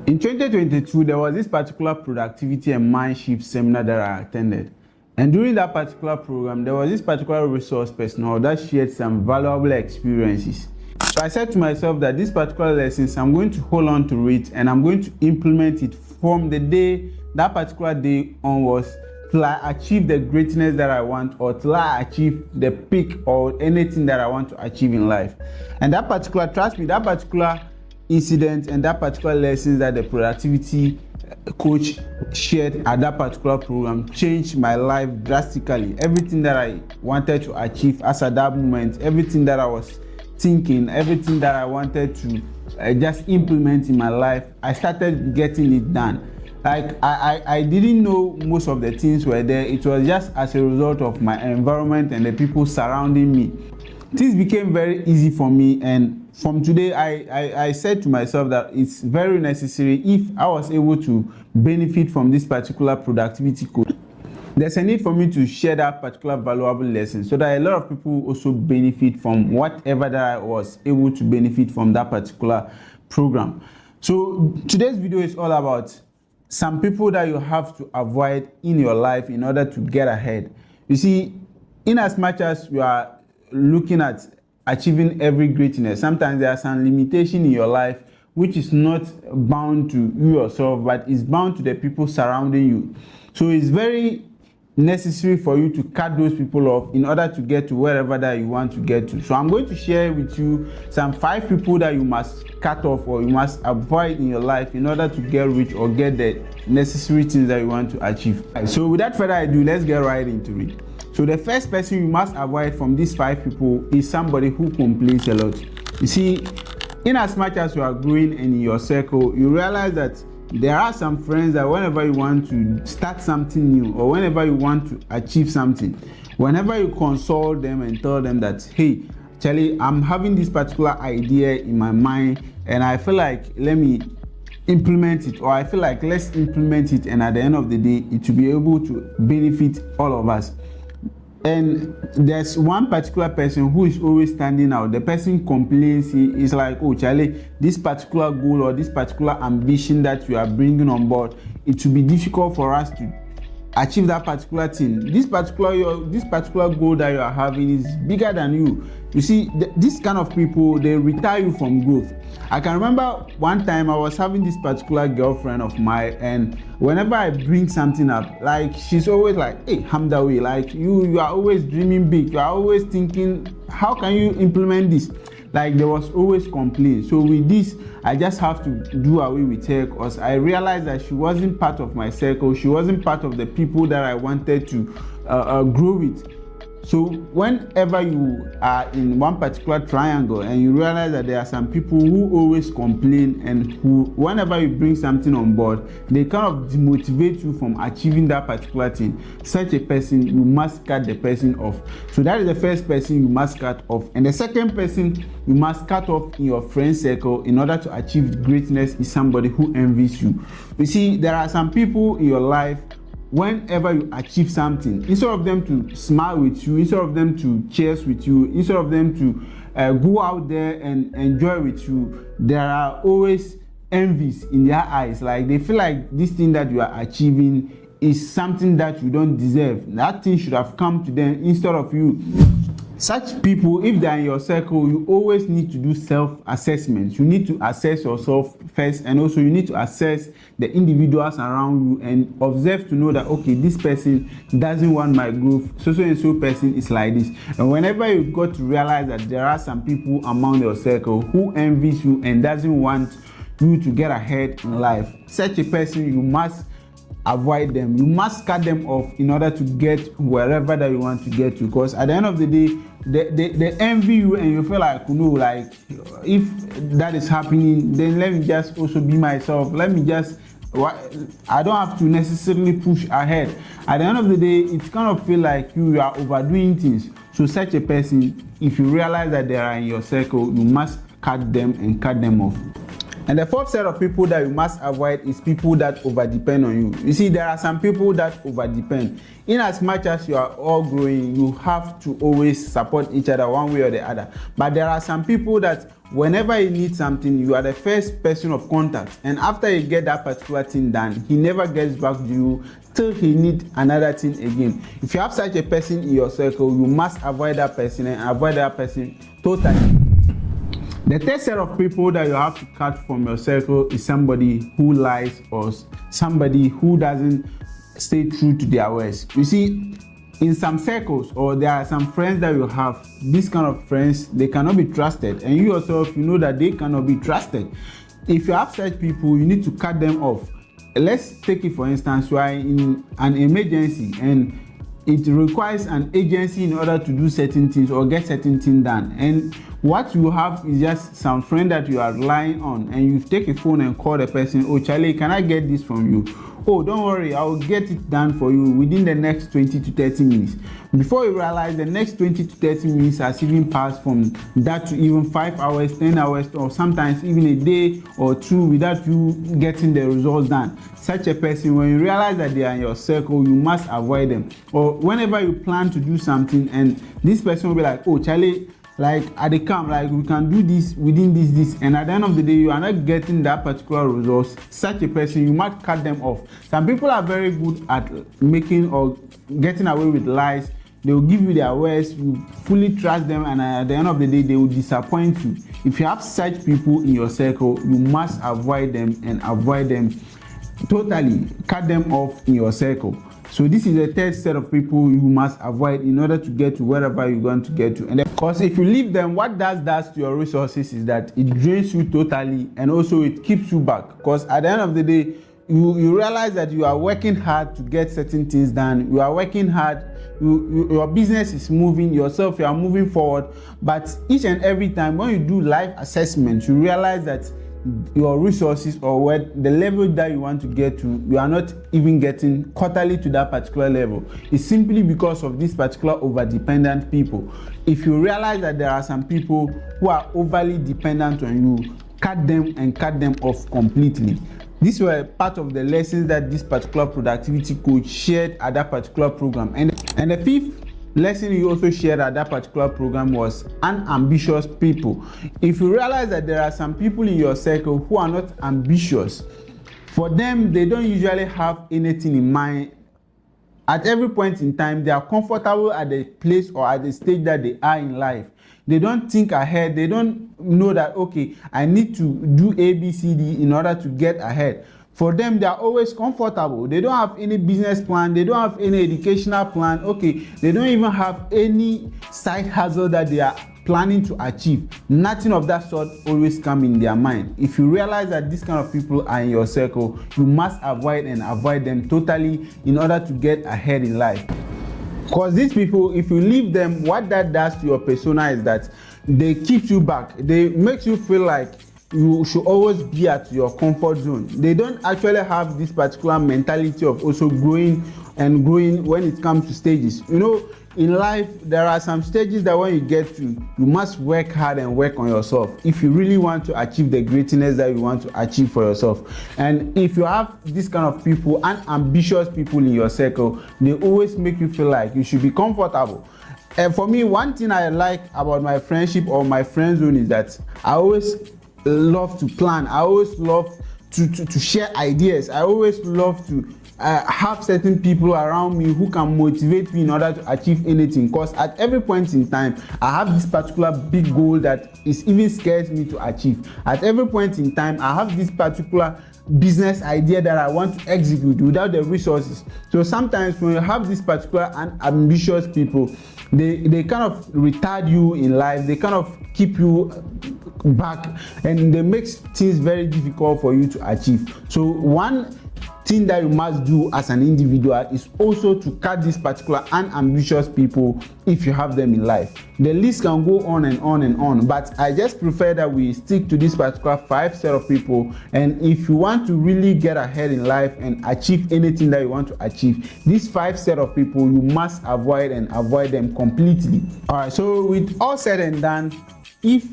In 2022, there was this particular productivity and mind shift seminar that I attended. And during that particular program, there was this particular resource personnel that shared some valuable experiences. So I said to myself that these particular lessons, I'm going to hold on to it and I'm going to implement it from the day, that particular day onwards, till I achieve the greatness that I want, or till I achieve the peak or anything that I want to achieve in life. And that particular, trust me, that particular incident and that particular lessons that the productivity coach shared at that particular program changed my life drastically. Everything that I wanted to achieve as at that moment, everything that I was thinking, everything that I wanted to just implement in my life, I started getting it done. Like I didn't know most of the things were there. It was just as a result of my environment and the people surrounding me. Things became very easy for me, and from today I said to myself that it's very necessary, if I was able to benefit from this particular productivity code, there's a need for me to share that particular valuable lesson so that a lot of people also benefit from whatever that I was able to benefit from that particular program. So today's video is all about some people that you have to avoid in your life in order to get ahead. You see, in as much as you are looking at achieving every greatness, sometimes there are some limitation in your life which is not bound to you yourself, but is bound to the people surrounding you. So it's very necessary for you to cut those people off in order to get to wherever that you want to get to. So I'm going to share with you some 5 people that you must cut off or you must avoid in your life in order to get rich or get the necessary things that you want to achieve. So without further ado, let's get right into it. So the first person you must avoid from these 5 people is somebody who complains a lot. You see, in as much as you are growing in your circle, you realize that there are some friends that whenever you want to start something new or whenever you want to achieve something, whenever you consult them and tell them that, hey, Charlie, I'm having this particular idea in my mind and I feel like let me implement it, or I feel like let's implement it, and at the end of the day, it will be able to benefit all of us. And there's one particular person who is always standing out. The person complains, he is like, oh Charlie, this particular goal or this particular ambition that you are bringing on board, it will be difficult for us to achieve that particular thing. This particular goal that you are having is bigger than you. You see, this kind of people, they retire you from growth. I can remember one time I was having this particular girlfriend of mine, and whenever I bring something up, like she's always like, hey, Hamdawi, like you are always dreaming big, you are always thinking, how can you implement this? Like there was always complaints. So with this, I just have to do away with her because I realized that she wasn't part of my circle. She wasn't part of the people that I wanted to grow with. So whenever you are in one particular triangle and you realize that there are some people who always complain and who, whenever you bring something on board, they kind of demotivate you from achieving that particular thing, such a person, you must cut the person off. So that is the first person you must cut off. And the second person you must cut off in your friend circle in order to achieve greatness is somebody who envies you. You see, there are some people in your life, whenever you achieve something, instead of them to smile with you, instead of them to cheers with you, instead of them to go out there and enjoy with you, there are always envies in their eyes. Like they feel like this thing that you are achieving is something that you don't deserve. That thing should have come to them instead of you. Such people, if they are in your circle, you always need to do self-assessment. You need to assess yourself first, and also you need to assess the individuals around you and observe to know that, okay, this person doesn't want my growth, so and so person is like this. And whenever you got to realize that there are some people among your circle who envies you and doesn't want you to get ahead in life, such a person, you must avoid them. You must cut them off in order to get wherever that you want to get to, because at the end of the day, they envy you and you feel like, you know, like if that is happening, then let me just also be myself. Let me just, I don't have to necessarily push ahead. At the end of the day, it's kind of feel like you are overdoing things. So such a person, if you realize that they are in your circle, you must cut them and cut them off. And the fourth set of people that you must avoid is people that overdepend on you. You see, there are some people that overdepend. In as much as you are all growing, you have to always support each other one way or the other. But there are some people that whenever you need something, you are the first person of contact. And after you get that particular thing done, he never gets back to you till he needs another thing again. If you have such a person in your circle, you must avoid that person and avoid that person totally. The third set of people that you have to cut from your circle is somebody who lies or somebody who doesn't stay true to their words. You see, in some circles, or there are some friends that you have, these kind of friends, they cannot be trusted, and you yourself, you know that they cannot be trusted. If you have such people, you need to cut them off. Let's take it for instance, you are in an emergency and it requires an agency in order to do certain things or get certain things done, and what you have is just some friend that you are relying on, and you take a phone and call the person, oh Charlie, can I get this from you? Oh, don't worry, I will get it done for you within the next 20 to 30 minutes. Before you realize, the next 20 to 30 minutes has even passed from that to even 5 hours, 10 hours, or sometimes even a day or two without you getting the results done. Such a person, when you realize that they are in your circle, you must avoid them. Or whenever you plan to do something and this person will be like, oh Charlie, like at the camp, like we can do this within this, and at the end of the day you are not getting that particular results. Such a person, you might cut them off. Some people are very good at making or getting away with lies. They will give you their words, you fully trust them, and at the end of the day they will disappoint you. If you have such people in your circle, you must avoid them and avoid them totally. Cut them off in your circle. So this is the third set of people you must avoid in order to get to wherever you're going to get to. And of course, if you leave them, what does to your resources is that it drains you totally, and also it keeps you back. Because at the end of the day, you realize that you are working hard to get certain things done. You are working hard. Your business is moving, yourself, you are moving forward. But each and every time when you do life assessment, you realize that your resources or where the level that you want to get to, you are not even getting quarterly to that particular level. It's simply because of this particular over-dependent people. If you realize that there are some people who are overly dependent on you, cut them and cut them off completely. These were part of the lessons that this particular productivity coach shared at that particular program. And the fifth lesson he also shared at that particular program was unambitious people. If you realize that there are some people in your circle who are not ambitious, for them, they don't usually have anything in mind. At every point in time, they are comfortable at the place or at the stage that they are in life. They don't think ahead. They don't know that, okay, I need to do A, B, C, D in order to get ahead. For them, they are always comfortable. They don't have any business plan. They don't have any educational plan. Okay, they don't even have any side hustle that they are planning to achieve. Nothing of that sort always come in their mind. If you realize that these kind of people are in your circle, you must avoid them totally in order to get ahead in life. Because these people, if you leave them, what that does to your persona is that they keep you back. They make you feel like you should always be at your comfort zone. They don't actually have this particular mentality of also growing when it comes to stages. You know, in life, there are some stages that when you get to, you must work hard and work on yourself if you really want to achieve the greatness that you want to achieve for yourself. And if you have this kind of people and ambitious people in your circle, they always make you feel like you should be comfortable. And for me, one thing I like about my friendship or my friend zone is that I always love to plan. I always love to share ideas. I always love to have certain people around me who can motivate me in order to achieve anything. Because at every point in time, I have this particular big goal that is even scares me to achieve. At every point in time, I have this particular business idea that I want to execute without the resources. So sometimes when you have this particular ambitious people, they kind of retard you in life. They kind of keep you back, and they make things very difficult for you to achieve. So one thing that you must do as an individual is also to cut these particular unambitious people if you have them in life. The list can go on and on and on, but I just prefer that we stick to this particular 5 set of people. And if you want to really get ahead in life and achieve anything that you want to achieve, these 5 set of people you must avoid them completely. All right, so with all said and done, if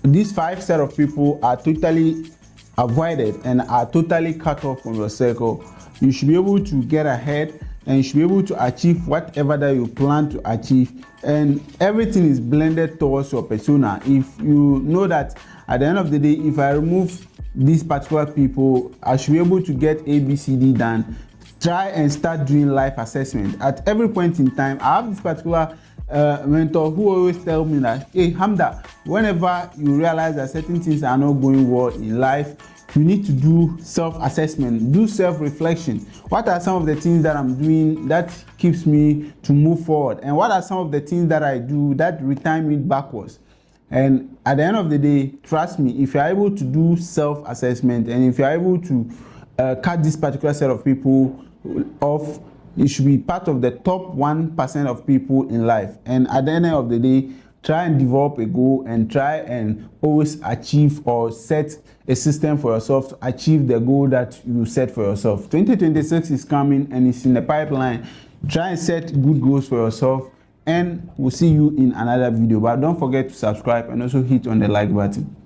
these 5 set of people are totally avoided and are totally cut off from your circle, you should be able to get ahead and you should be able to achieve whatever that you plan to achieve, and everything is blended towards your persona. If you know that at the end of the day, if I remove these particular people, I should be able to get ABCD done, try and start doing life assessment. At every point in time, I have this particular mentor who always tell me that, hey Hamda, whenever you realize that certain things are not going well in life, you need to do self-assessment, do self-reflection. What are some of the things that I'm doing that keeps me to move forward, and what are some of the things that I do that return me backwards? And at the end of the day, trust me, if you're able to do self-assessment and if you're able to cut this particular set of people off, you should be part of the top 1% of people in life. And at the end of the day, try and develop a goal and try and always achieve or set a system for yourself to achieve the goal that you set for yourself. 2026 is coming and it's in the pipeline. Try and set good goals for yourself, and we'll see you in another video. But don't forget to subscribe and also hit on the like button.